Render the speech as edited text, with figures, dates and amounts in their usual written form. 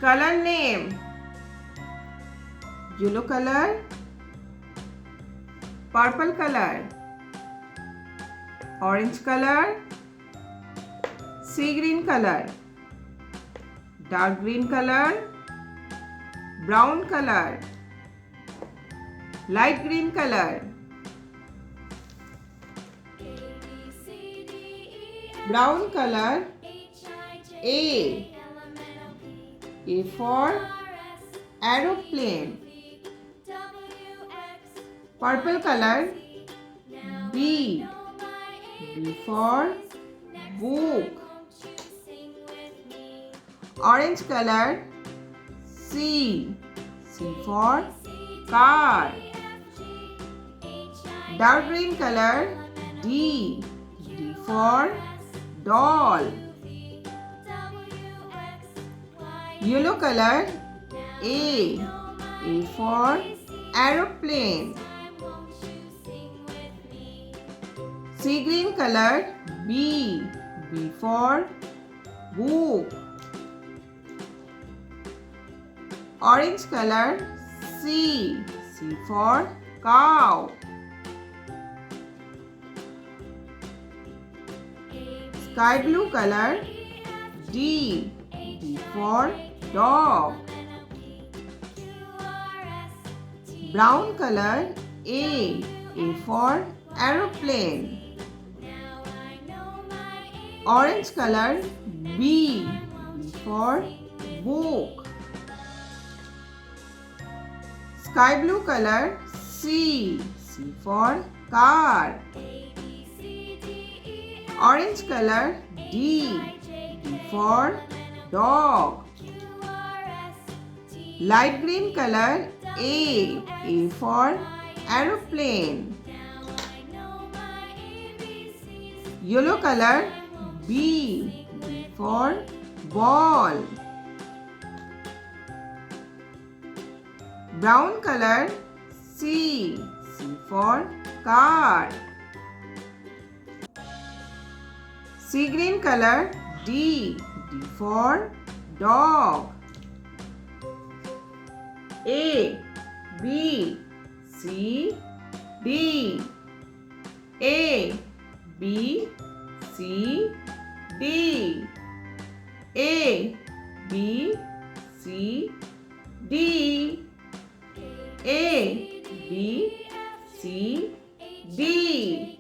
Color name: yellow color, purple color, orange color, sea green color, dark green color, brown color, light green color. Brown color: A. A for aeroplane. Purple color: B. B for book. Orange color: C. C for car. Dark green color: D. D for doll. Yellow color: A. A for aeroplane. Sea green color: B. B for book. Orange color: C. C for cow. Sky blue color: D. D for dog. Brown color: A. A for aeroplane. Orange color: B. B for book. Sky blue color: C. C for car. Orange color: D. D for dog. Light green color: A. A for aeroplane. Yellow color: B. B for ball. Brown color: C. C for car. Sea green color: D. D for dog. A, B, C, D. A, B, C, D. A, B, C, D. A, B, C, D.